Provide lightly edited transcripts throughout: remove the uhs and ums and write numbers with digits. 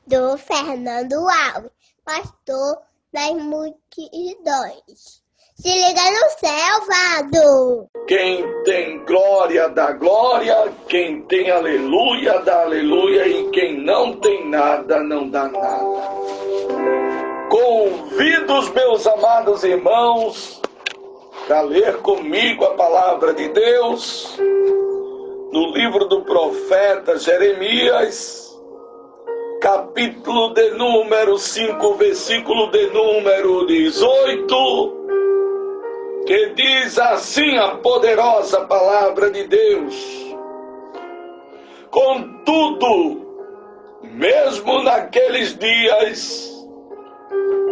do Fernando Alves, pastor das multidões. Se liga no céu, Vado! Quem tem glória dá glória, quem tem aleluia dá aleluia, e quem não tem nada não dá nada. Convido os meus amados irmãos para ler comigo a palavra de Deus no livro do profeta Jeremias, capítulo de número 5, versículo de número 18, que diz assim a poderosa palavra de Deus: contudo, mesmo naqueles dias,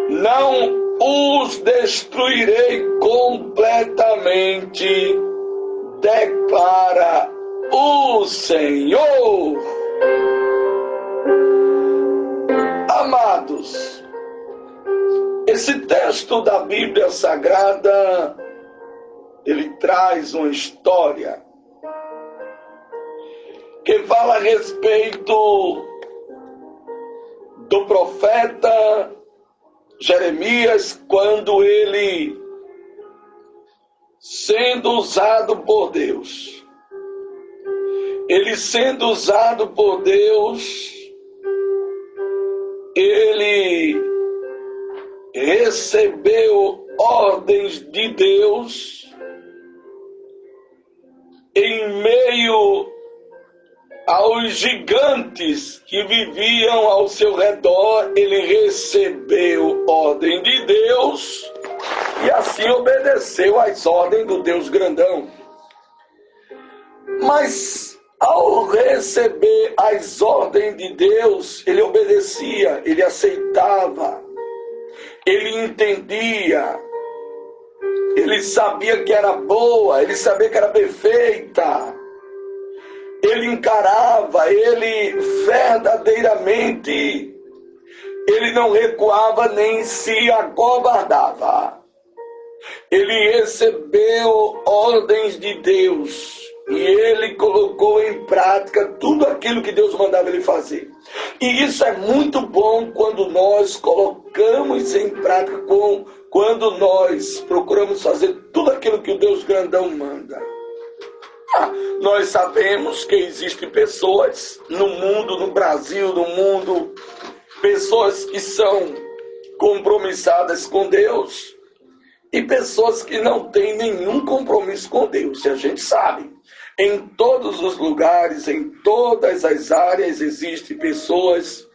não os destruirei completamente, declara o Senhor. Amados, esse texto da Bíblia Sagrada, ele traz uma história que fala a respeito do profeta Jeremias, quando ele, sendo usado por Deus, ele recebeu ordens de Deus em meio aos gigantes que viviam ao seu redor. Ele recebeu ordem de Deus e assim obedeceu às ordens do Deus grandão. Mas ao receber as ordens de Deus, ele obedecia, ele aceitava, ele entendia, ele sabia que era boa, ele sabia que era perfeita, ele encarava, ele verdadeiramente, ele não recuava nem se acovardava. Ele recebeu ordens de Deus e ele colocou em prática tudo aquilo que Deus mandava ele fazer. E isso é muito bom quando nós colocamos em prática, quando nós procuramos fazer tudo aquilo que o Deus grandão manda. Nós sabemos que existem pessoas no mundo, no Brasil, no mundo, pessoas que são compromissadas com Deus e pessoas que não têm nenhum compromisso com Deus. E a gente sabe, em todos os lugares, em todas as áreas, existem pessoas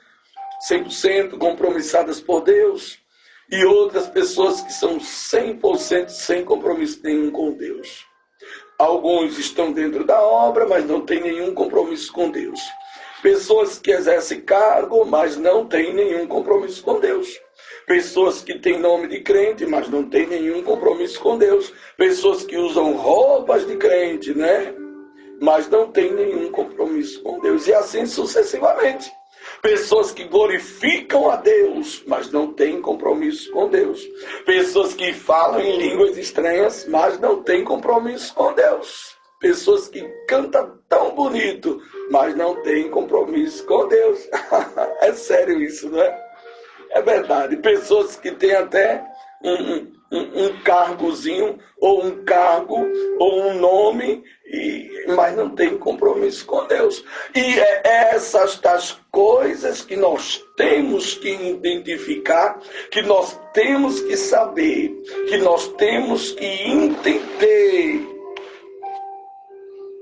100% compromissadas por Deus e outras pessoas que são 100% sem compromisso nenhum com Deus. Alguns estão dentro da obra, mas não têm nenhum compromisso com Deus. Pessoas que exercem cargo, mas não têm nenhum compromisso com Deus. Pessoas que têm nome de crente, mas não têm nenhum compromisso com Deus. Pessoas que usam roupas de crente, né? Mas não têm nenhum compromisso com Deus. E assim sucessivamente. Pessoas que glorificam a Deus, mas não têm compromisso com Deus. Pessoas que falam em línguas estranhas, mas não têm compromisso com Deus. Pessoas que cantam tão bonito, mas não têm compromisso com Deus. É sério isso, não é? É verdade. Pessoas que têm até um cargozinho, ou um cargo, ou um nome, mas não tem compromisso com Deus. E é essas das coisas que nós temos que identificar, que nós temos que saber, que nós temos que entender.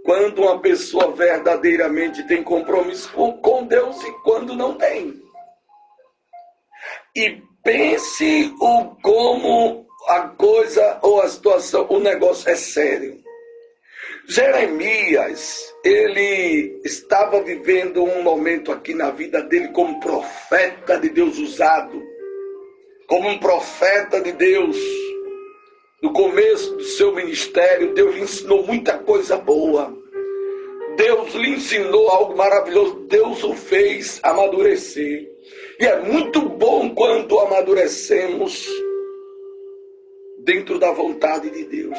Quando uma pessoa verdadeiramente tem compromisso com Deus e quando não tem. E pense como a coisa ou a situação, o negócio é sério. Jeremias, ele estava vivendo um momento aqui na vida dele como profeta de Deus usado, como um profeta de Deus. No começo do seu ministério, Deus lhe ensinou muita coisa boa. Deus lhe ensinou algo maravilhoso. Deus o fez amadurecer. E é muito bom quando amadurecemos dentro da vontade de Deus.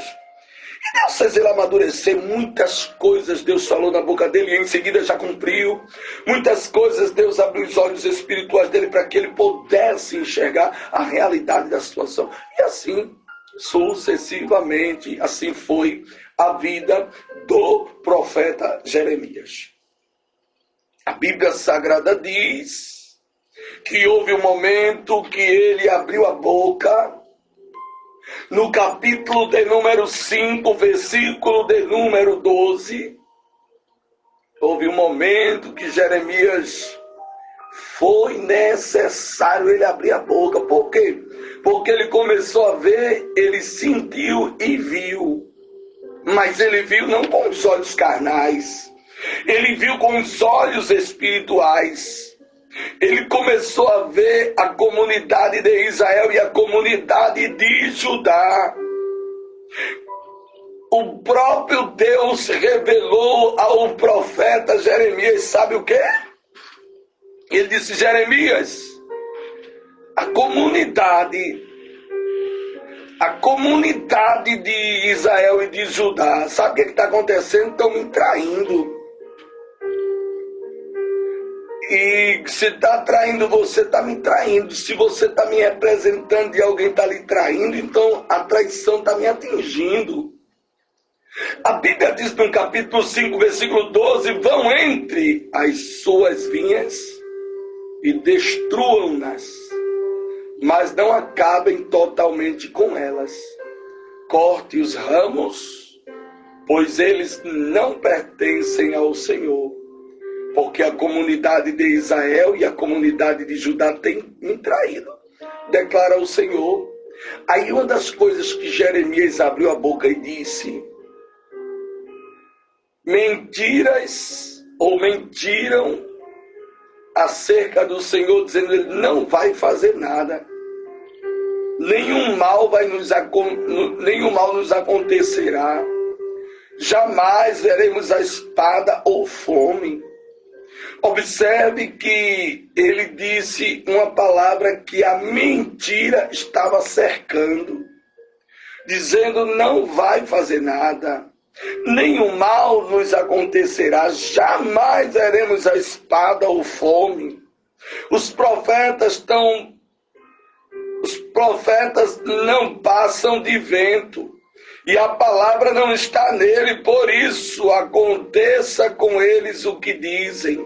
Deus fez ele amadurecer. Muitas coisas Deus falou na boca dele e em seguida já cumpriu. Muitas coisas Deus abriu os olhos espirituais dele para que ele pudesse enxergar a realidade da situação. E assim, sucessivamente, assim foi a vida do profeta Jeremias. A Bíblia Sagrada diz que houve um momento que ele abriu a boca. No capítulo de número 5, versículo de número 12, houve um momento que Jeremias foi necessário ele abrir a boca. Por quê? Porque ele começou a ver, ele sentiu e viu. Mas ele viu não com os olhos carnais, ele viu com os olhos espirituais. Ele começou a ver a comunidade de Israel e a comunidade de Judá. O próprio Deus revelou ao profeta Jeremias, sabe o quê? Ele disse: Jeremias, a comunidade de Israel e de Judá, sabe o que está acontecendo? Estão me traindo. E se está traindo você, está me traindo. Se você está me representando e alguém está lhe traindo, então a traição está me atingindo. A Bíblia diz no capítulo 5, versículo 12: vão entre as suas vinhas e destruam-nas, mas não acabem totalmente com elas. Corte os ramos, pois eles não pertencem ao Senhor. Porque a comunidade de Israel e a comunidade de Judá têm me traído, declara o Senhor. Aí uma das coisas que Jeremias abriu a boca e disse: mentiras ou mentiram acerca do Senhor, dizendo que ele não vai fazer nada. Nenhum mal nos acontecerá. Jamais veremos a espada ou fome. Observe que ele disse uma palavra que a mentira estava cercando, dizendo: não vai fazer nada, nenhum mal nos acontecerá, jamais veremos a espada ou fome. Os profetas não passam de vento, e a palavra não está nele, por isso aconteça com eles o que dizem.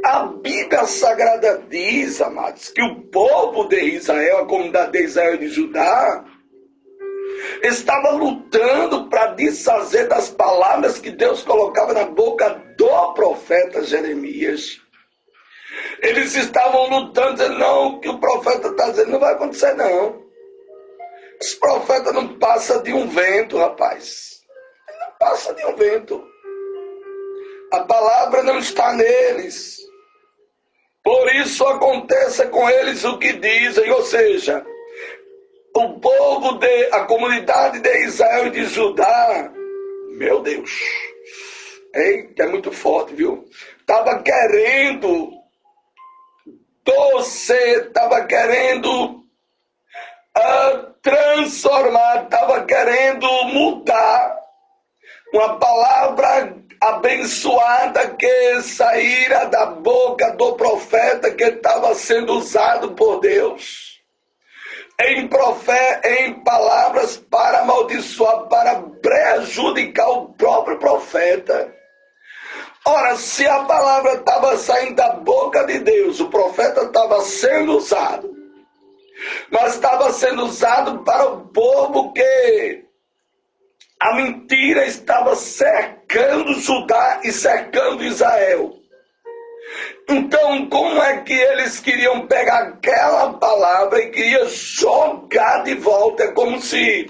A Bíblia Sagrada diz, amados, que o povo de Israel, a comunidade de Israel e de Judá, estava lutando para desfazer das palavras que Deus colocava na boca do profeta Jeremias. Eles estavam lutando, dizendo: não, o que o profeta está dizendo não vai acontecer, não. Esse profeta não passa de um vento, rapaz. Ele não passa de um vento. A palavra não está neles. Por isso aconteça com eles o que dizem. Ou seja, o povo, a comunidade de Israel e de Judá, meu Deus, eita, é muito forte, viu? Estava querendo torcer, estava querendo transformar, estava querendo mudar. Uma palavra abençoada que saíra da boca do profeta, que estava sendo usado por Deus em palavras para amaldiçoar, para prejudicar o próprio profeta. Ora, se a palavra estava saindo da boca de Deus, o profeta estava sendo usado, mas estava sendo usado para o povo que a mentira estava cercando Judá e cercando Israel. Então, como é que eles queriam pegar aquela palavra e queriam jogar de volta? É como se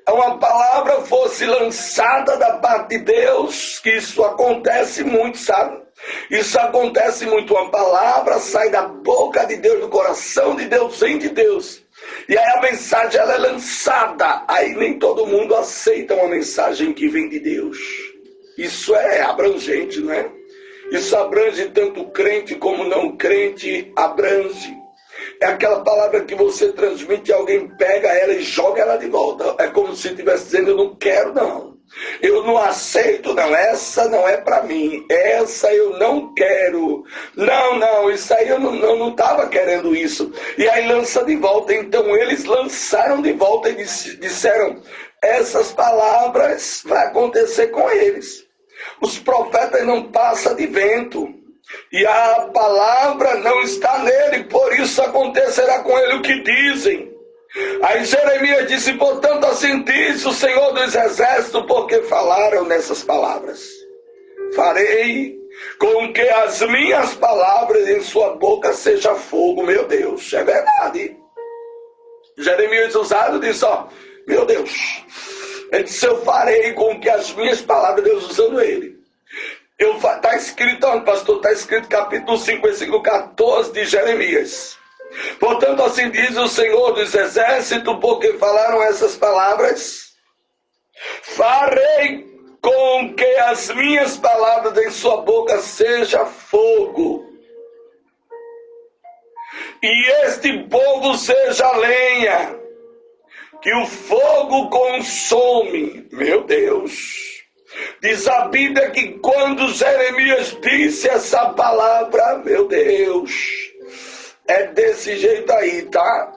uma palavra fosse lançada da parte de Deus, que isso acontece muito, sabe? Isso acontece muito. Uma palavra sai da boca de Deus, do coração de Deus, vem de Deus. E aí a mensagem ela é lançada. Aí nem todo mundo aceita uma mensagem que vem de Deus. Isso é abrangente, não é? Isso abrange tanto crente como não crente, abrange. É aquela palavra que você transmite e alguém pega ela e joga ela de volta. É como se estivesse dizendo, eu não quero não. Eu não aceito não, essa não é para mim, essa eu não quero. Não, isso aí eu não estava querendo isso. E aí lança de volta. Então eles lançaram de volta e disseram, essas palavras vai acontecer com eles. Os profetas não passam de vento. E a palavra não está nele, por isso acontecerá com ele o que dizem. Aí Jeremias disse, portanto assim diz o Senhor dos Exércitos, porque falaram nessas palavras. Farei com que as minhas palavras em sua boca seja fogo, meu Deus, é verdade. Jeremias usado disse, ó, meu Deus, ele disse, eu farei com que as minhas palavras, Deus usando ele. Está escrito, pastor, está escrito capítulo 5, versículo 14 de Jeremias. Portanto, assim diz o Senhor dos Exércitos, porque falaram essas palavras, farei com que as minhas palavras em sua boca seja fogo, e este povo seja lenha, que o fogo consome. Meu Deus! Diz a Bíblia que quando Jeremias disse essa palavra, meu Deus, é desse jeito aí, tá?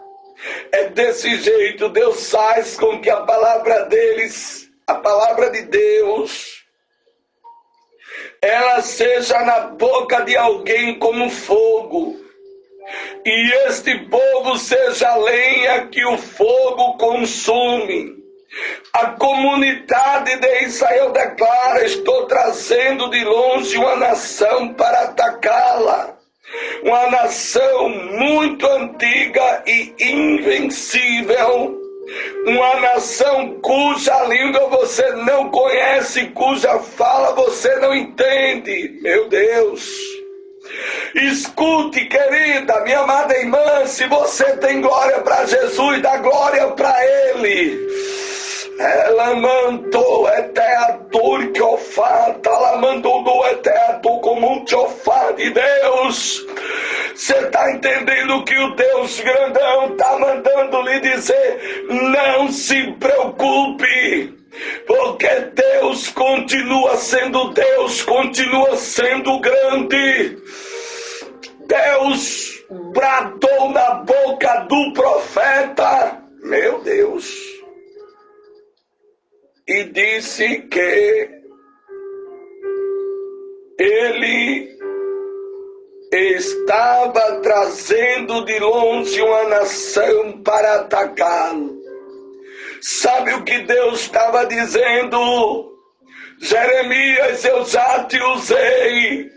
É desse jeito, Deus faz com que a palavra deles, a palavra de Deus, ela seja na boca de alguém como fogo. E este povo seja lenha que o fogo consome. A comunidade de Israel declara, estou trazendo de longe uma nação para atacá-la. Uma nação muito antiga e invencível. Uma nação cuja língua você não conhece, cuja fala você não entende. Meu Deus! Escute, querida, minha amada irmã, se você tem glória para Jesus, dá glória para Ele. Ela mandou eteatur que ofata, ela mandou do eteatur como um teofá de Deus. Você está entendendo que o Deus grandão está mandando lhe dizer, não se preocupe, porque Deus continua sendo Deus, continua sendo grande. Deus bradou na boca do profeta, meu Deus, e disse que ele estava trazendo de longe uma nação para atacá-lo. Sabe o que Deus estava dizendo? Jeremias, eu já te usei.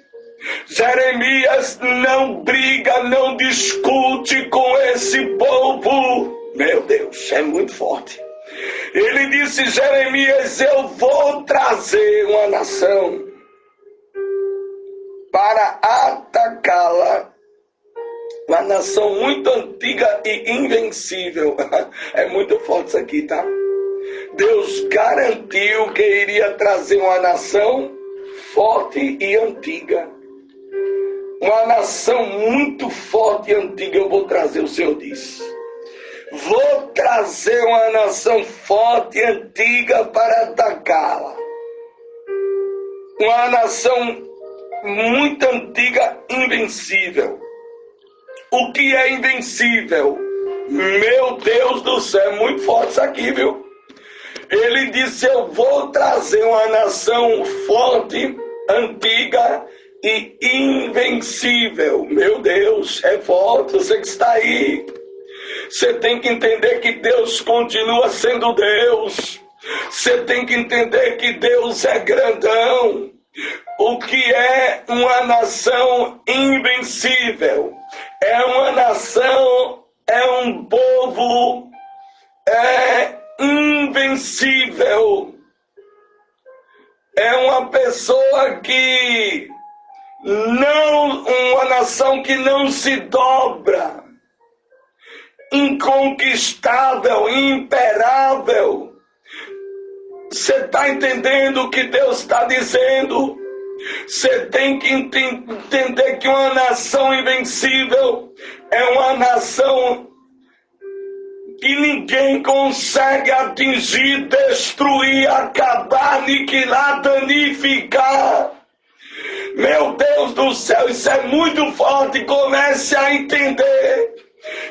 Jeremias, não briga, não discute com esse povo. Meu Deus, é muito forte. Ele disse, Jeremias, eu vou trazer uma nação para atacá-la. Uma nação muito antiga e invencível. É muito forte isso aqui, tá? Deus garantiu que iria trazer uma nação forte e antiga. Uma nação muito forte e antiga eu vou trazer, o Senhor disse. Vou trazer uma nação forte e antiga para atacá-la. Uma nação muito antiga, invencível. O que é invencível? Meu Deus do céu, é muito forte isso aqui, viu? Ele disse, eu vou trazer uma nação forte, antiga e invencível. Meu Deus, é forte, você que está aí. Você tem que entender que Deus continua sendo Deus. Você tem que entender que Deus é grandão. O que é uma nação invencível? É uma nação, é um povo, invencível. É uma pessoa que não, uma nação que não se dobra, inconquistável, imperável. Você está entendendo o que Deus está dizendo? Você tem que entender que uma nação invencível é uma nação que ninguém consegue atingir, destruir, acabar, aniquilar, danificar. Meu Deus do céu, isso é muito forte. Comece a entender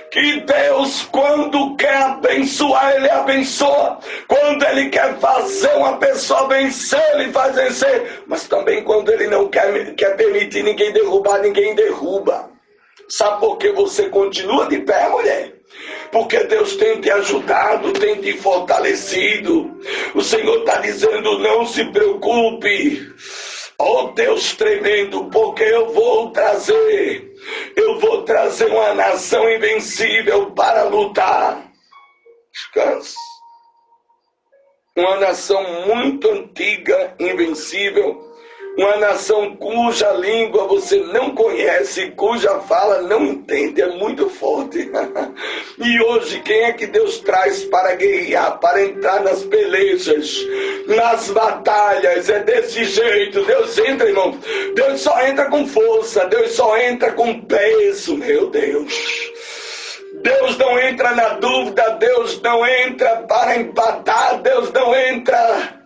que Deus, quando quer abençoar, Ele abençoa. Quando Ele quer fazer uma pessoa vencer, Ele faz vencer. Mas também quando Ele não quer permitir ninguém derrubar, ninguém derruba. Sabe por que você continua de pé, mulher? Porque Deus tem te ajudado, tem te fortalecido. O Senhor está dizendo, não se preocupe. Oh Deus tremendo, porque eu vou trazer uma nação invencível para lutar. Descanse. Uma nação muito antiga, invencível. Uma nação cuja língua você não conhece, cuja fala não entende, é muito forte. E hoje, quem é que Deus traz para guerrear, para entrar nas pelejas, nas batalhas? É desse jeito. Deus entra, irmão. Deus só entra com força, Deus só entra com peso, meu Deus. Deus não entra na dúvida, Deus não entra para empatar, Deus não entra,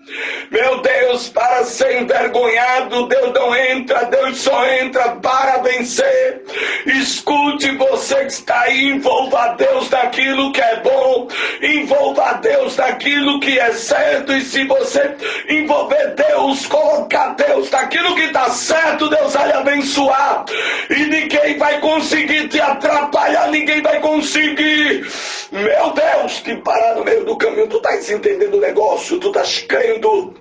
meu Deus, para ser envergonhado. Deus não entra, Deus só entra para vencer. Escute, você que está aí, envolva Deus naquilo que é bom, envolva Deus naquilo que é certo. E se você envolver Deus, colocar Deus naquilo que está certo, Deus vai lhe abençoar. E ninguém vai conseguir te atrapalhar, ninguém vai conseguir, meu Deus, te parar no meio do caminho. Tu estás entendendo o negócio, tu estás crendo,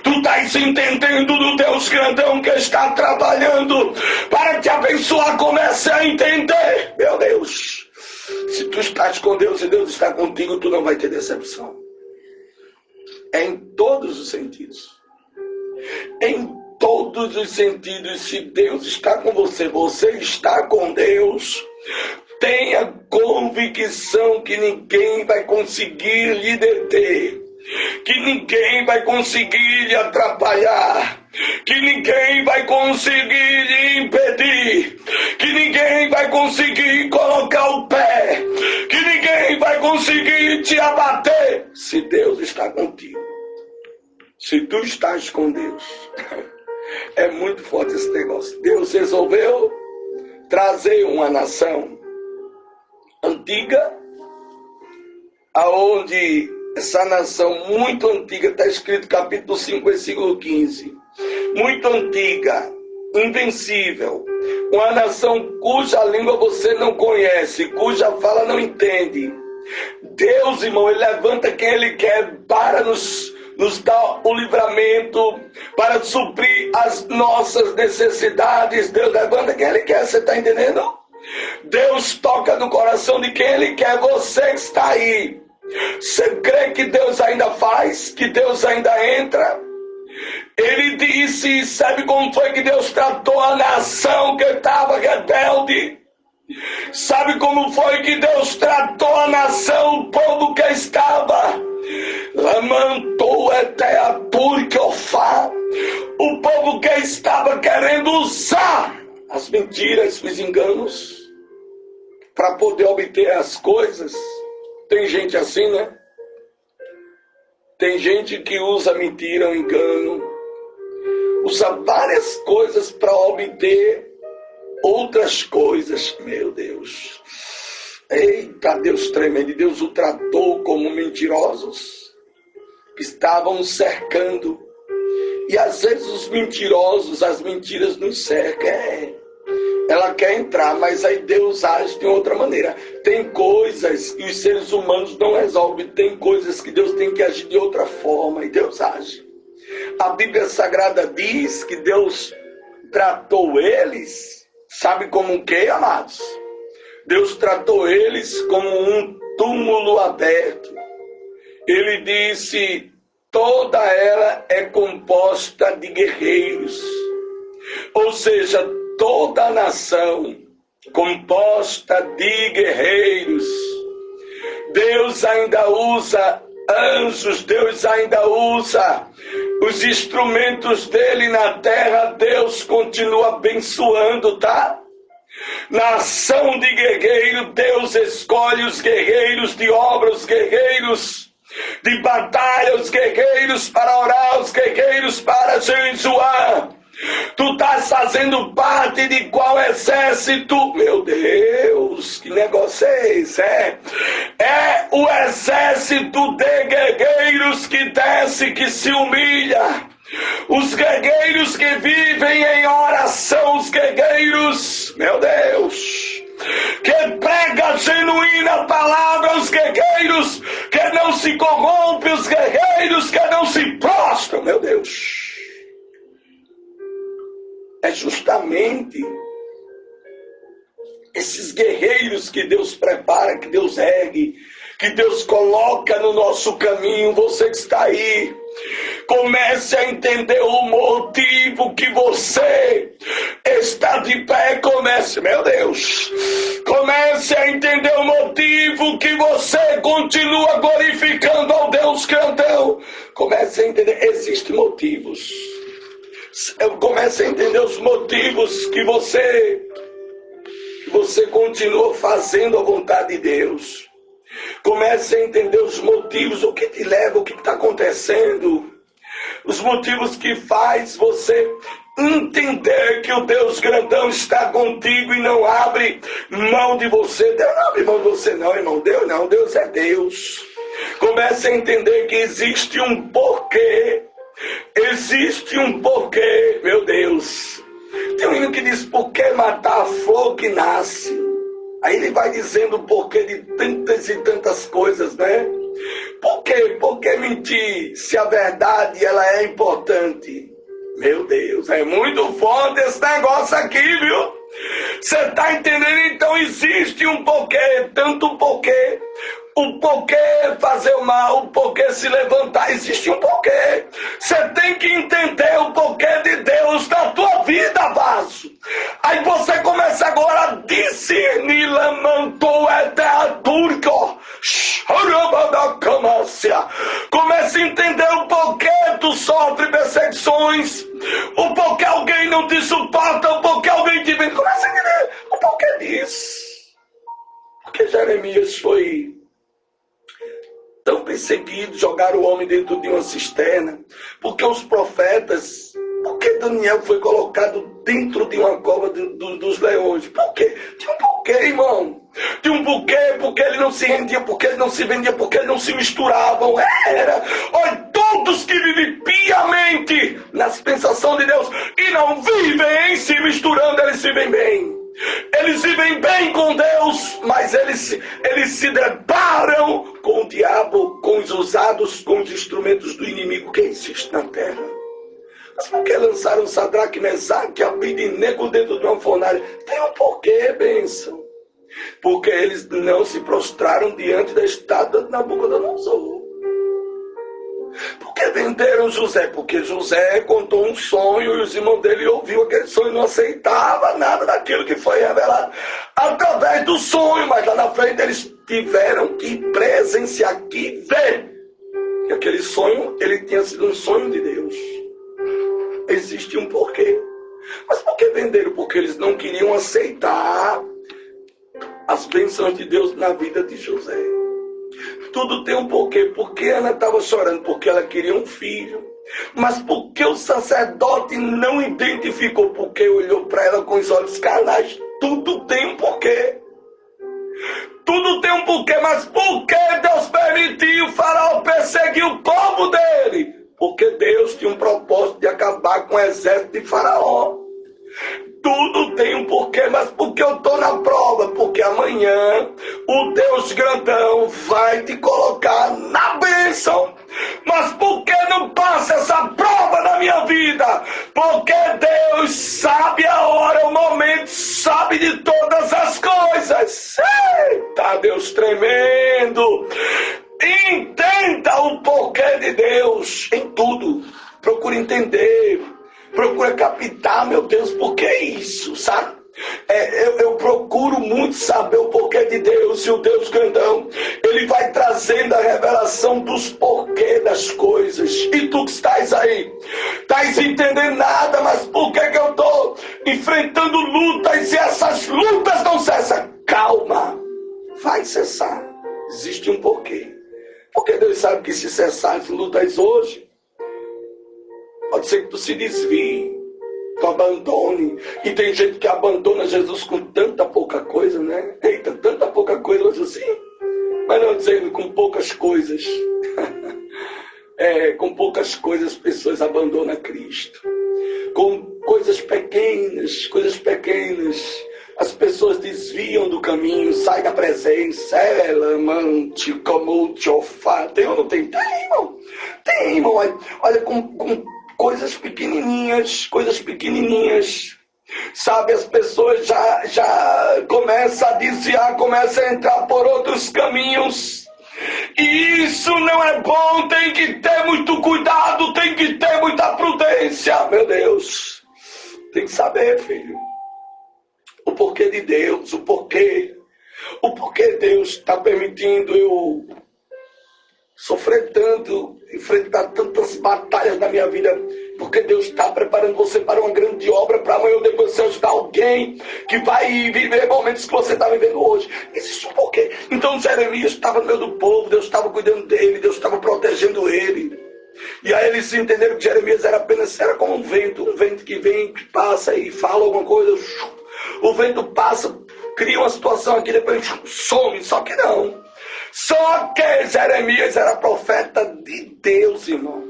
tu estás entendendo do Deus grandão que está trabalhando para te abençoar. Comece a entender, meu Deus. Se tu estás com Deus e Deus está contigo, tu não vai ter decepção. É em todos os sentidos. Em todos os sentidos. Se Deus está com você, você está com Deus. Tenha convicção que ninguém vai conseguir lhe deter, que ninguém vai conseguir lhe atrapalhar, que ninguém vai conseguir lhe impedir, que ninguém vai conseguir colocar o pé, que ninguém vai conseguir te abater, se Deus está contigo. Se tu estás com Deus. É muito forte esse negócio. Deus resolveu trazer uma nação antiga, aonde essa nação muito antiga, está escrito capítulo 5, versículo 15, muito antiga, invencível, uma nação cuja língua você não conhece, cuja fala não entende. Deus, irmão, Ele levanta quem Ele quer para nos dar o livramento, para suprir as nossas necessidades. Deus levanta quem Ele quer, você está entendendo? Deus toca no coração de quem Ele quer. Você que está aí, você crê que Deus ainda faz, que Deus ainda entra? Ele disse, sabe como foi que Deus tratou a nação que estava rebelde? Sabe como foi que Deus tratou a nação, o povo que estava? Lamentou até a Puricofá, o povo que estava querendo usar as mentiras, os enganos, para poder obter as coisas. Tem gente assim, né? Tem gente que usa mentira, um engano, usa várias coisas para obter outras coisas. Meu Deus. Eita, Deus tremendo. Deus o tratou como mentirosos que estavam cercando. E às vezes os mentirosos, as mentiras nos cercam. Ela quer entrar, mas aí Deus age de outra maneira. Tem coisas que os seres humanos não resolvem. Tem coisas que Deus tem que agir de outra forma. E Deus age. A Bíblia Sagrada diz que Deus tratou eles, sabe como o quê, amados? Deus tratou eles como um túmulo aberto. Ele disse, toda ela é composta de guerreiros. Ou seja, toda a nação composta de guerreiros. Deus ainda usa anjos, Deus ainda usa os instrumentos dele na terra. Deus continua abençoando, tá? Na ação de guerreiro, Deus escolhe os guerreiros de obra, os guerreiros de batalha, os guerreiros para orar, os guerreiros para jejuar. Tu estás fazendo parte de qual exército? Meu Deus, que negócio é esse? É o exército de guerreiros que desce, que se humilha. Os guerreiros que vivem em oração, os guerreiros, meu Deus, que prega a genuína palavra, os guerreiros que não se corrompem, os guerreiros que não se prostram, meu Deus. É justamente esses guerreiros que Deus prepara, que Deus ergue, que Deus coloca no nosso caminho. Você que está aí, comece a entender o motivo que você está de pé. Comece, meu Deus, comece a entender o motivo que você continua glorificando ao Deus grandão. Comece a entender, existem motivos. Comece a entender os motivos que você continua fazendo a vontade de Deus. Comece a entender os motivos, o que te leva, o que está acontecendo. Os motivos que faz você entender que o Deus grandão está contigo e não abre mão de você. Deus não abre mão de você não, irmão. Deus não, Deus é Deus. Comece a entender que existe um porquê. Existe um porquê, meu Deus. Tem um hino que diz: por que matar a flor que nasce? Aí ele vai dizendo o porquê de tantas e tantas coisas, né? Por quê? Por que mentir se a verdade ela é importante? Meu Deus, é muito forte esse negócio aqui, viu? Você está entendendo? Então existe um porquê, tanto um porquê. O porquê fazer o mal, o porquê se levantar, existe um porquê. Você tem que entender o porquê de Deus na tua vida, vaso. Aí você começa agora a discernir, lamantou eterna turco, começa a entender o porquê tu sofre perseguições, o porquê alguém não te suporta, o porquê alguém te vem. Começa a entender o porquê disso. Porque Jeremias foi tão perseguido, jogaram o homem dentro de uma cisterna, porque os profetas, porque Daniel foi colocado dentro de uma cova dos leões? Por quê? Tinha um porquê, irmão. Tinha um porquê, porque ele não se rendia, porque ele não se vendia, porque ele não se misturavam. Olha, todos que vivem piamente na dispensação de Deus e não vivem se misturando, eles vivem bem. Eles vivem bem com Deus, mas eles se deparam com o diabo, com os usados, com os instrumentos do inimigo que existe na terra. Mas por que lançaram Sadraque, Mesaque e Abednego dentro de uma fornalha? Tem um porquê, bênção. Porque eles não se prostraram diante da estátua de Nabucodonosor. Por que venderam José? Porque José contou um sonho e os irmãos dele ouviram aquele sonho e não aceitava nada daquilo que foi revelado através do sonho. Mas lá na frente eles tiveram que presenciar, que ver que aquele sonho, ele tinha sido um sonho de Deus. Existe um porquê. Mas por que venderam? Porque eles não queriam aceitar as bênçãos de Deus na vida de José. Tudo tem um porquê. Por que Ana estava chorando? Porque ela queria um filho. Mas por que o sacerdote não identificou? Porque olhou para ela com os olhos carnais. Tudo tem um porquê. Tudo tem um porquê. Mas por que Deus permitiu o faraó perseguir o povo dele? Porque Deus tinha um propósito de acabar com o exército de faraó. Tudo tem um porquê, mas porque eu estou na prova? Porque amanhã o Deus grandão vai te colocar na bênção. Mas por que não passa essa prova na minha vida? Porque Deus sabe a hora, o momento, sabe de todas as coisas. Eita, Deus tremendo! Entenda o porquê de Deus em tudo. Procure entender. Procura captar, meu Deus, por que isso, sabe? Eu procuro procuro muito saber o porquê de Deus, e o Deus grandão, ele vai trazendo a revelação dos porquê das coisas. E tu que estás aí, estás entendendo nada, mas por que eu estou enfrentando lutas e essas lutas não cessam? Calma, vai cessar. Existe um porquê. Porque Deus sabe que se cessar as lutas hoje, pode ser que tu se desvie, tu abandone. E tem gente que abandona Jesus com tanta pouca coisa, né? Eita, tanta pouca coisa hoje assim. Mas não dizendo com poucas coisas. Com poucas coisas pessoas abandonam Cristo. Com coisas pequenas, as pessoas desviam do caminho, saem da presença. Ela, amante, como te ofá. Tem ou não tem? Tem, irmão. Tem, irmão. Olha, com coisas pequenininhas. Sabe, as pessoas já começam a desviar, começam a entrar por outros caminhos. E isso não é bom, tem que ter muito cuidado, tem que ter muita prudência. Meu Deus, tem que saber, filho, o porquê de Deus, o porquê Deus está permitindo eu sofrer tanto, enfrentar tantas batalhas na minha vida, porque Deus está preparando você para uma grande obra, para amanhã ou depois você ajudar alguém que vai viver momentos que você está vivendo hoje. Existe um porquê. Então Jeremias estava no meio do povo, Deus estava cuidando dele, Deus estava protegendo ele. E aí eles entenderam que Jeremias era como um vento que vem, que passa e fala alguma coisa. O vento passa, cria uma situação aqui, depois some, só que não. Só que Jeremias era profeta de Deus, irmão.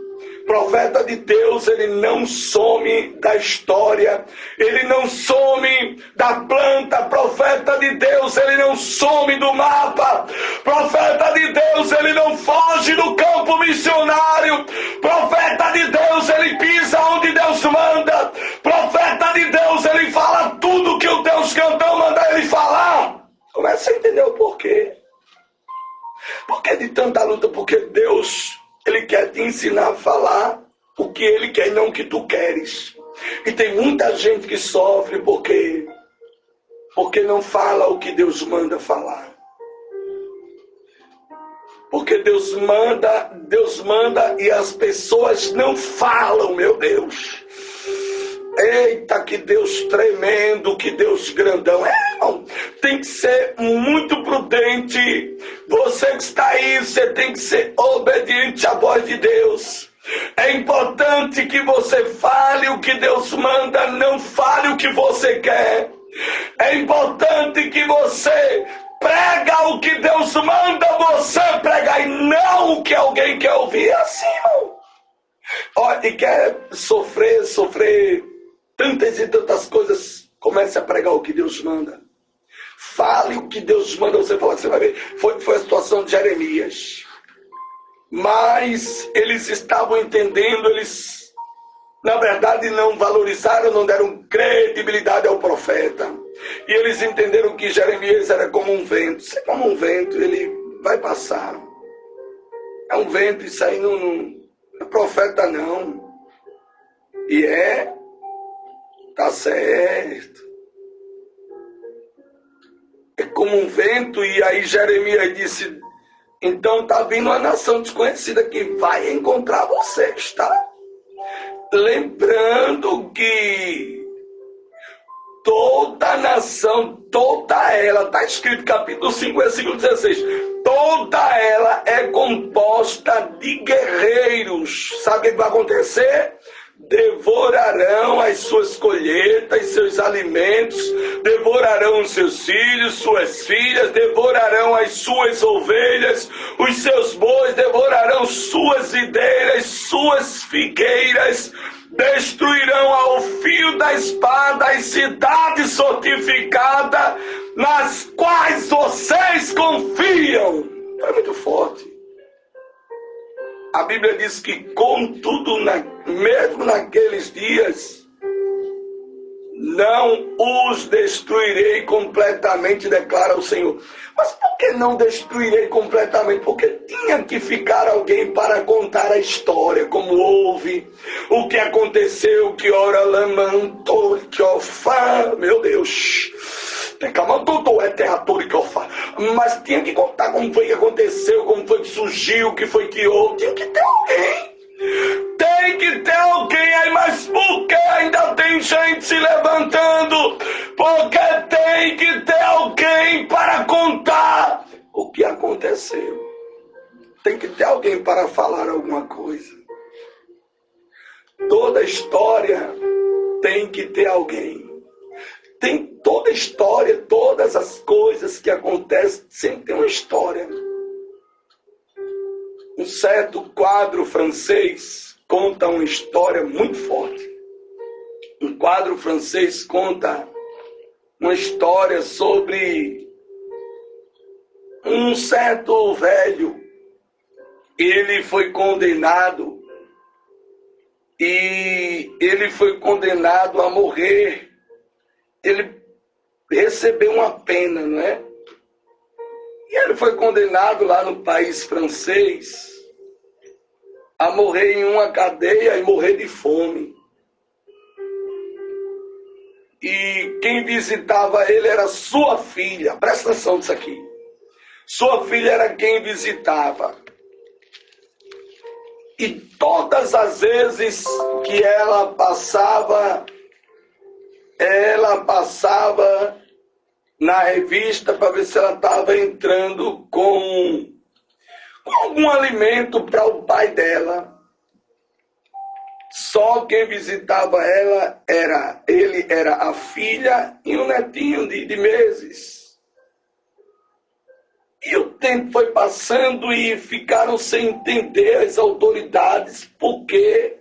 Profeta de Deus, ele não some da história, ele não some da planta. Profeta de Deus, ele não some do mapa. Profeta de Deus, ele não foge do campo missionário. Profeta de Deus, ele pisa onde Deus manda. Profeta de Deus, ele fala tudo que o Deus grandão manda ele falar. Começa a entender o porquê. Por que de tanta luta? Porque Deus, ele quer te ensinar a falar o que ele quer e não o que tu queres. E tem muita gente que sofre porque não fala o que Deus manda falar. Porque Deus manda e as pessoas não falam, meu Deus. Eita, que Deus tremendo, que Deus grandão. Irmão, tem que ser muito prudente. Você que está aí, você tem que ser obediente à voz de Deus. É importante que você fale o que Deus manda, não fale o que você quer. É importante que você prega o que Deus manda você pregar e não o que alguém quer ouvir. É assim, irmão. Olha, e quer sofrer tantas e tantas coisas, comece a pregar o que Deus manda. Fale o que Deus manda você falar, você vai ver. Foi a situação de Jeremias. Mas eles estavam entendendo, eles, na verdade, não valorizaram, não deram credibilidade ao profeta. E eles entenderam que Jeremias era como um vento. Isso é como um vento, ele vai passar. É um vento, isso aí não é profeta, não. E tá certo. É como um vento, e aí Jeremias disse, então tá vindo uma nação desconhecida que vai encontrar vocês, tá? Lembrando que toda nação, toda ela, tá escrito capítulo 5, versículo 16, toda ela é composta de guerreiros. Sabe o que vai acontecer? Devorarão as suas colheitas, seus alimentos, devorarão os seus filhos, suas filhas, devorarão as suas ovelhas, os seus bois, devorarão suas videiras, suas figueiras, destruirão ao fio da espada as cidades fortificadas nas quais vocês confiam. É muito forte. A Bíblia diz que, contudo, mesmo naqueles dias, não os destruirei completamente, declara o Senhor. Mas por que não destruirei completamente? Porque tinha que ficar alguém para contar a história, como houve, o que aconteceu, que ora lamantou, que ofá, meu Deus. Mas tinha que contar como foi que aconteceu, como foi que surgiu, o que foi que houve. Tinha que ter alguém. Tem que ter alguém aí, mas por que ainda tem gente se levantando? Porque tem que ter alguém para contar o que aconteceu. Tem que ter alguém para falar alguma coisa. Toda história tem que ter alguém. Tem toda história, todas as coisas que acontecem, sempre tem uma história. Um certo quadro francês conta uma história muito forte. Um quadro francês conta uma história sobre um certo velho. Ele foi condenado a morrer. Ele recebeu uma pena, não é? E ele foi condenado lá no país francês a morrer em uma cadeia e morrer de fome. E quem visitava ele era sua filha. Presta atenção nisso aqui. Sua filha era quem visitava. E todas as vezes que ela passava na revista para ver se ela estava entrando com algum alimento para o pai dela. Só quem visitava ela era a filha e um netinho de meses. E o tempo foi passando e ficaram sem entender as autoridades porque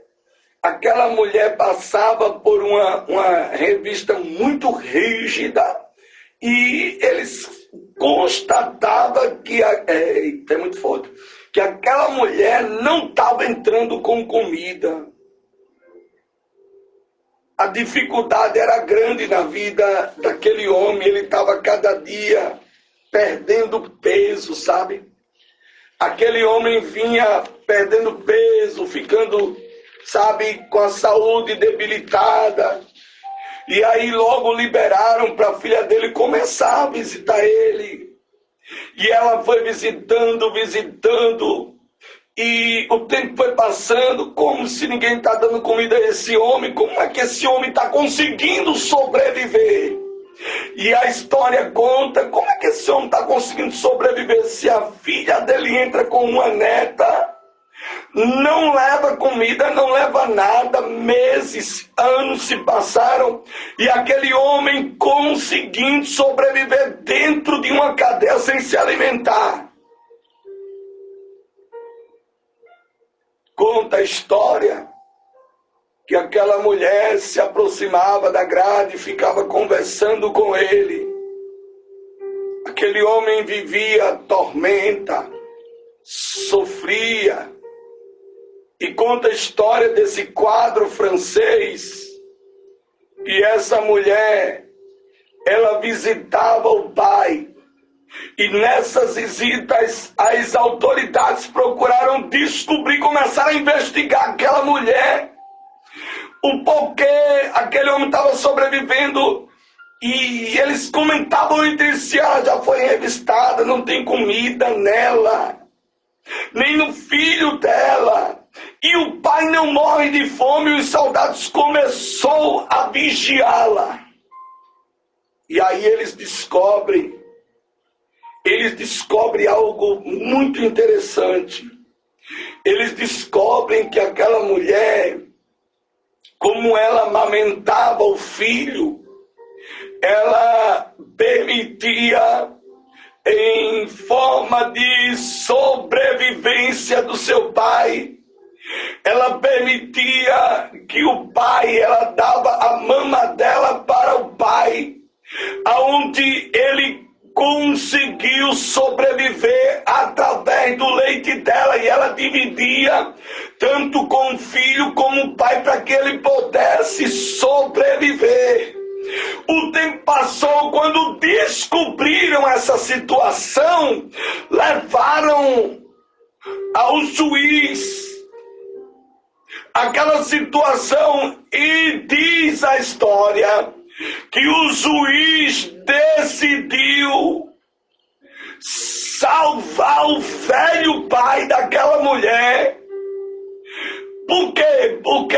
aquela mulher passava por uma revista muito rígida e eles constatavam que é muito forte, que aquela mulher não estava entrando com comida. A dificuldade era grande na vida daquele homem, ele estava cada dia perdendo peso, sabe? Aquele homem vinha perdendo peso, ficando, sabe, com a saúde debilitada. E aí logo liberaram para a filha dele começar a visitar ele. E ela foi visitando. E o tempo foi passando, como se ninguém está dando comida a esse homem. Como é que esse homem está conseguindo sobreviver? E a história conta como é que esse homem está conseguindo sobreviver se a filha dele entra com uma neta, não leva comida, não leva nada, meses, anos se passaram e aquele homem conseguindo sobreviver dentro de uma cadeia sem se alimentar. Conta a história que aquela mulher se aproximava da grade e ficava conversando com ele. Aquele homem vivia tormenta, sofria. E conta a história desse quadro francês, que essa mulher, ela visitava o pai. E nessas visitas, as autoridades procuraram descobrir, começaram a investigar aquela mulher, o porquê aquele homem estava sobrevivendo. E eles comentavam entre si, ela já foi revistada, não tem comida nela, nem no filho dela. E o pai não morre de fome, e os soldados começaram a vigiá-la. E aí eles descobrem algo muito interessante. Eles descobrem que aquela mulher, como ela amamentava o filho, ela permitia, em forma de sobrevivência do seu pai, ela permitia que o pai, ela dava a mama dela para o pai, aonde ele conseguiu sobreviver através do leite dela, e ela dividia tanto com o filho como o pai para que ele pudesse sobreviver. O tempo passou, quando descobriram essa situação, levaram ao juiz aquela situação, e diz a história que o juiz decidiu salvar o velho pai daquela mulher. Por quê? Porque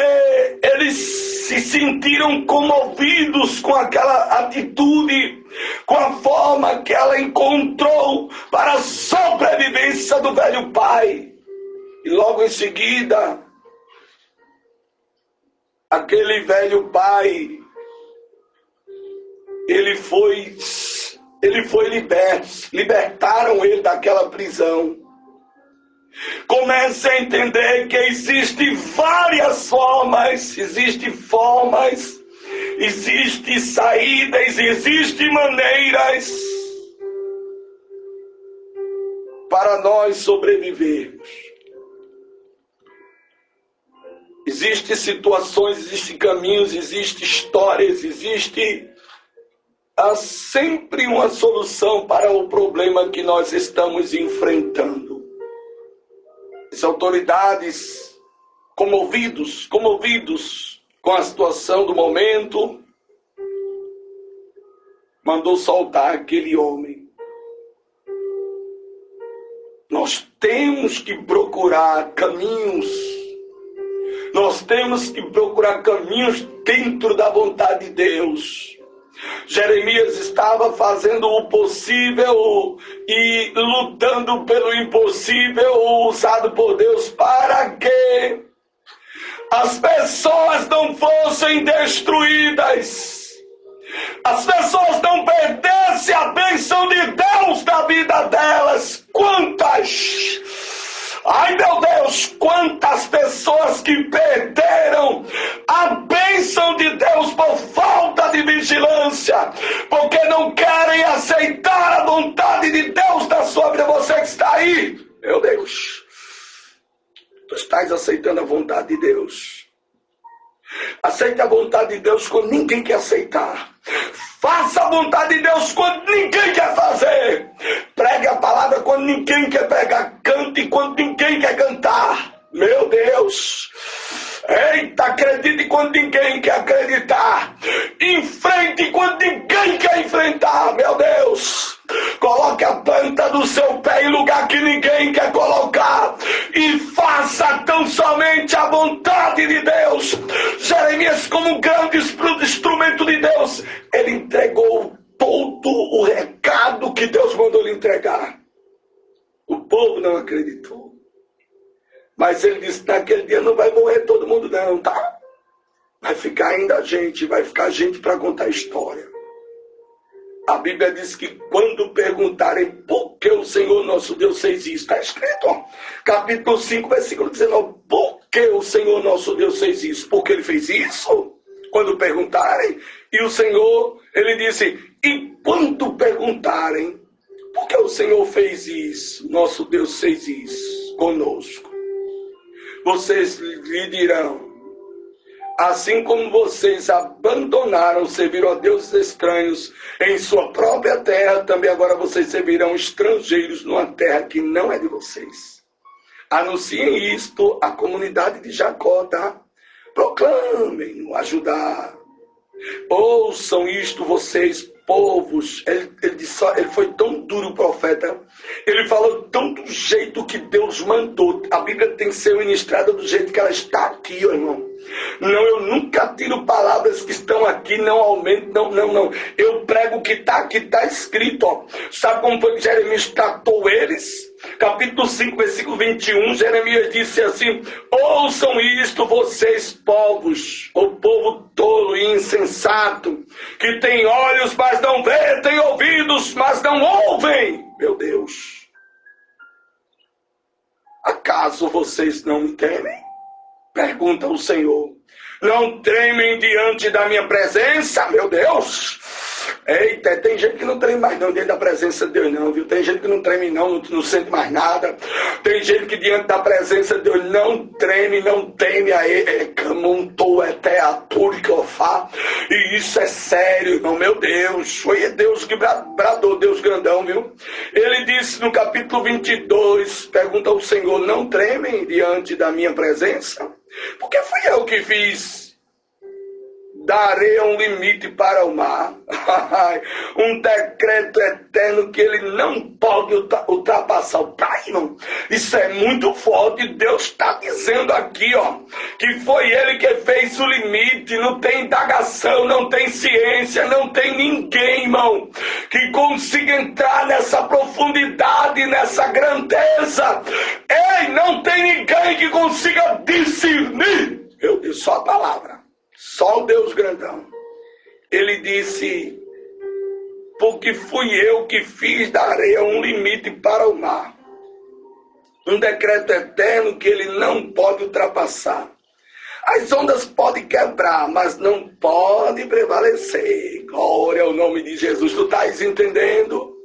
eles se sentiram comovidos com aquela atitude, com a forma que ela encontrou para a sobrevivência do velho pai. E logo em seguida, aquele velho pai, ele foi liberto, libertaram ele daquela prisão. Comece a entender que existem várias formas, existem saídas, existem maneiras para nós sobrevivermos. Existem situações, existem caminhos, existem histórias, há sempre uma solução para o problema que nós estamos enfrentando. As autoridades, comovidos com a situação do momento, mandou soltar aquele homem. Nós temos que procurar caminhos. Nós temos que procurar caminhos dentro da vontade de Deus. Jeremias estava fazendo o possível e lutando pelo impossível, usado por Deus, para que as pessoas não fossem destruídas, as pessoas não perdessem a bênção de Deus na vida delas. Ai meu Deus, quantas pessoas que perderam a bênção de Deus por falta de vigilância, porque não querem aceitar a vontade de Deus na sua vida. Você que está aí, meu Deus, tu estás aceitando a vontade de Deus. Aceite a vontade de Deus quando ninguém quer aceitar. Faça a vontade de Deus quando ninguém quer fazer. Pregue a palavra quando ninguém quer pregar. Cante quando ninguém quer cantar. Meu Deus. Eita, acredite quando ninguém quer acreditar. Enfrente quando ninguém quer enfrentar. Meu Deus. Coloque a planta do seu pé em lugar que ninguém quer colocar. E faça tão somente a vontade de Deus. Jeremias, como um grande instrumento de Deus, ele entregou todo o recado que Deus mandou lhe entregar. O povo não acreditou. Mas ele disse, naquele dia não vai morrer todo mundo não, tá? Vai ficar ainda gente, vai ficar gente para contar a história. A Bíblia diz que quando perguntarem por que o Senhor nosso Deus fez isso, está escrito, ó, capítulo 5, versículo 19, por que o Senhor nosso Deus fez isso? Porque ele fez isso? Quando perguntarem, e o Senhor, ele disse, e quando perguntarem, por que o Senhor fez isso? Nosso Deus fez isso conosco. Vocês lhe dirão, assim como vocês abandonaram, serviram a deuses estranhos em sua própria terra, também agora vocês servirão estrangeiros numa terra que não é de vocês. Anunciem isto à comunidade de Jacó, tá? Proclamem-no, ajudar. Ouçam isto, vocês, povos. Ele foi tão duro, o profeta. Ele falou tão do jeito que Deus mandou. A Bíblia tem que ser ministrada do jeito que ela está aqui, ó, irmão. Não, eu nunca tiro palavras que estão aqui, não aumento, não. Eu prego o que está aqui, está escrito, ó. Sabe como foi que Jeremias tratou eles? Capítulo 5, versículo 21, Jeremias disse assim, ouçam isto, vocês povos, o povo tolo e insensato, que tem olhos, mas não vê, tem ouvidos, mas não ouvem. Meu Deus, acaso vocês não me temem? Pergunta o Senhor. Não tremem diante da minha presença? Meu Deus. Eita, tem gente que não treme mais não diante da presença de Deus não, viu? Tem gente que não treme não sente mais nada. Tem gente que diante da presença de Deus não treme, não teme a ele. Camontou até a turicofá. E isso é sério, irmão, meu Deus. Foi Deus que bradou, Deus grandão, viu? Ele disse no capítulo 22, pergunta ao Senhor, não tremem diante da minha presença? Porque fui eu que fiz da areia um limite para o mar. Um decreto eterno que ele não pode ultrapassar. Tá, irmão? Isso é muito forte. Deus está dizendo aqui, ó, que foi ele que fez o limite. Não tem indagação, não tem ciência, não tem ninguém, irmão, que consiga entrar nessa profundidade, nessa grandeza. Ei, não tem ninguém que consiga discernir. Meu Deus, só a palavra. Só o Deus grandão. Ele disse, porque fui eu que fiz da areia um limite para o mar. Um decreto eterno que ele não pode ultrapassar. As ondas podem quebrar, mas não podem prevalecer. Glória ao nome de Jesus. Tu estás entendendo?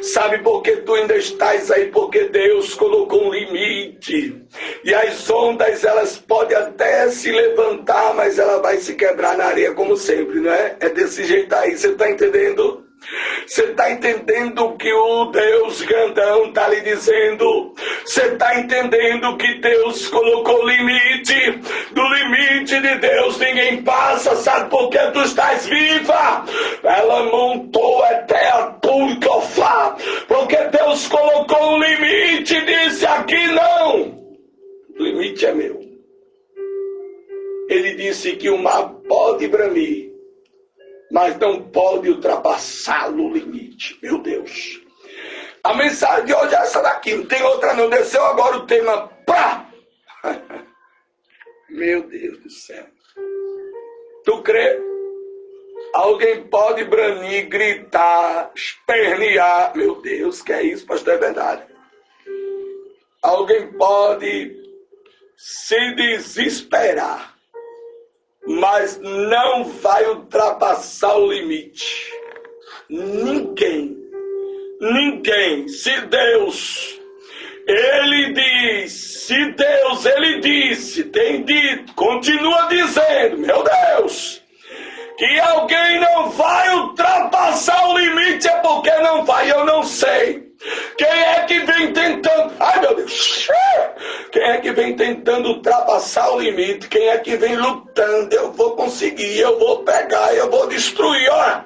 Sabe por que tu ainda estás aí? Porque Deus colocou um limite. E as ondas, elas podem até se levantar, mas ela vai se quebrar na areia como sempre, não é? É desse jeito aí, você está entendendo? Você está entendendo o que o Deus grandão está lhe dizendo? Você está entendendo que Deus colocou limite? Do limite de Deus ninguém passa. Sabe por que tu estás viva? Ela montou até a Turcofá, porque Deus colocou um limite e disse, aqui não. O limite é meu. Ele disse que o mar pode bramir, mas não pode ultrapassar o limite. Meu Deus. A mensagem de hoje é essa daqui. Não tem outra não. Desceu agora o tema. Pá! Meu Deus do céu. Tu crê? Alguém pode branir, gritar, espernear. Meu Deus, que é isso, pastor? É verdade. Alguém pode se desesperar, mas não vai ultrapassar o limite. Ninguém. Se Deus, ele diz, se Deus, ele disse, tem dito, continua dizendo, meu Deus, que alguém não vai ultrapassar o limite, é porque não vai, eu não sei. Quem é que vem tentando? Ai, meu Deus! Quem é que vem tentando ultrapassar o limite? Quem é que vem lutando? Eu vou conseguir, eu vou pegar, eu vou destruir. Olha,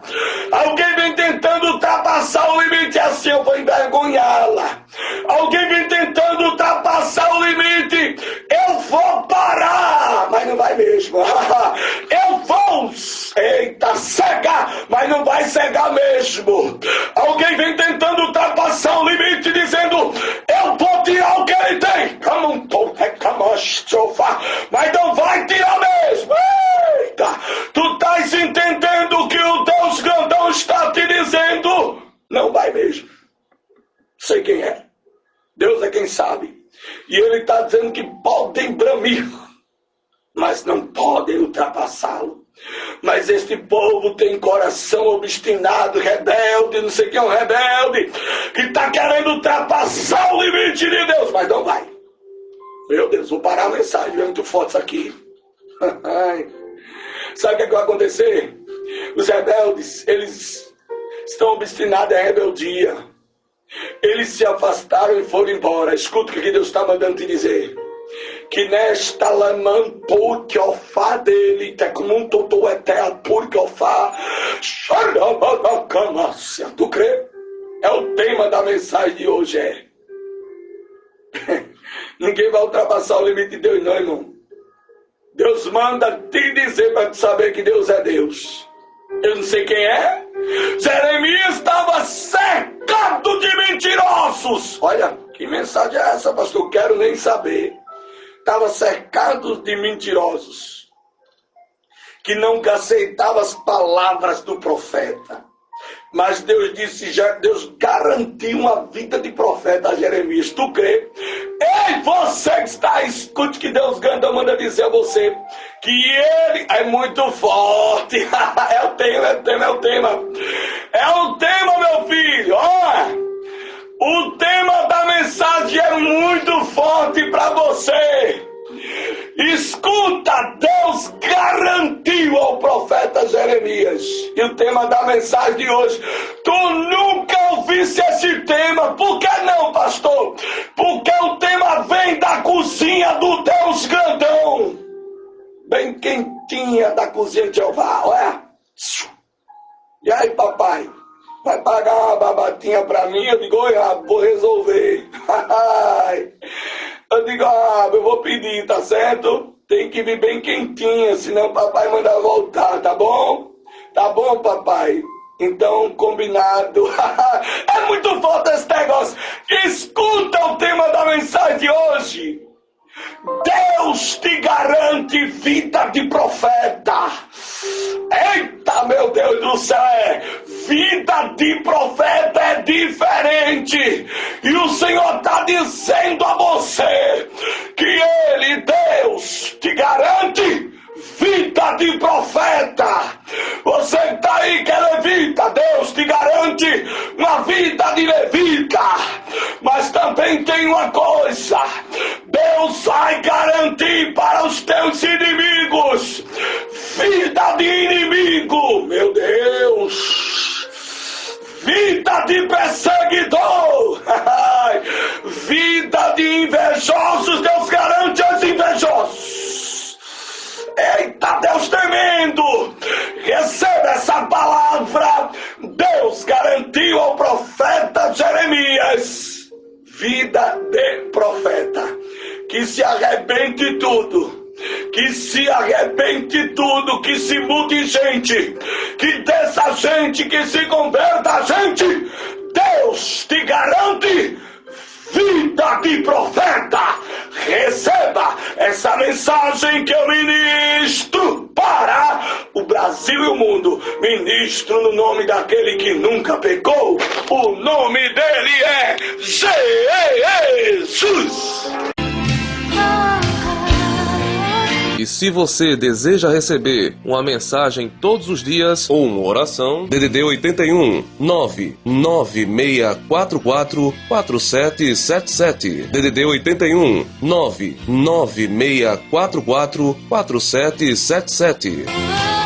alguém vem tentando ultrapassar o limite, assim eu vou envergonhá-la. Alguém vem tentando ultrapassar o limite, eu vou parar, mas não vai mesmo. Eu vou, eita, cegar, mas não vai cegar mesmo. Alguém vem tentando ultrapassar o limite, dizendo, eu vou tirar o que ele tem. Mas não vai tirar mesmo. Eita, tu estás entendendo o que o Deus grandão está te dizendo? Não vai mesmo. Sei quem é. Deus é quem sabe. E ele está dizendo que podem bramir, mas não podem ultrapassá-lo. Mas este povo tem coração obstinado, rebelde, não sei quem é um rebelde, que está querendo ultrapassar o limite de Deus, mas não vai. Meu Deus, vou parar a mensagem, é muito forte isso aqui. Sabe o que vai acontecer? Os rebeldes, eles estão obstinados à rebeldia. Eles se afastaram e foram embora. Escuta o que Deus está mandando te dizer. Que nesta lamanturquiofá dele, tecum totô eterno turquiofá, xarabanacamácia. Tu crê? É o tema da mensagem de hoje, é. Ninguém vai ultrapassar o limite de Deus, não, irmão. Deus manda te dizer para te saber que Deus é Deus. Eu não sei quem é. Jeremias estava cercado de mentirosos. Olha, que mensagem é essa, pastor? Quero nem saber. Estava cercado de mentirosos, que não aceitavam as palavras do profeta. Mas Deus disse, Deus garantiu uma vida de profeta a Jeremias. Tu crê? Ei, você que está, escute que Deus grandão manda dizer a você, que ele é muito forte. É o tema, meu filho. Olha. O tema da mensagem é muito forte para você. Escuta, Deus garantiu ao profeta Jeremias. E o tema da mensagem de hoje, tu nunca ouviste esse tema. Por que não, pastor? Porque o tema vem da cozinha do Deus grandão. Bem quentinha da cozinha cozinha de Jeová, olha. E aí, papai? Vai pagar uma babatinha pra mim? Eu digo, oi, Rabo, vou resolver. Eu digo, Rabo, eu vou pedir, tá certo? Tem que vir bem quentinha, senão o papai manda voltar, tá bom? Tá bom, papai? Então, combinado. É muito forte esse negócio. Escuta o tema da mensagem de hoje. Deus te garante vida de profeta. Eita, meu Deus do céu, vida de profeta é diferente. E o Senhor está dizendo a você que Ele, Deus, te garante vida de profeta. Você que está aí que é levita, Deus te garante uma vida de levita. Mas também tem uma coisa: Deus vai garantir para os teus inimigos vida de inimigo. Meu Deus, vida de perseguidor, vida de invejosos. Deus garante aos invejosos. Eita, Deus tremendo! Receba essa palavra. Deus garantiu ao profeta Jeremias vida de profeta. Que se arrebente tudo. Que se arrebente tudo, que se mude gente, que dessa gente que se converta gente. Deus te garante vida de profeta. Receba essa mensagem que eu ministro para o Brasil e o mundo. Ministro no nome daquele que nunca pecou. O nome dele é Jesus. E se você deseja receber uma mensagem todos os dias ou uma oração, DDD 81 99644 4777. DDD 81 99644 4777.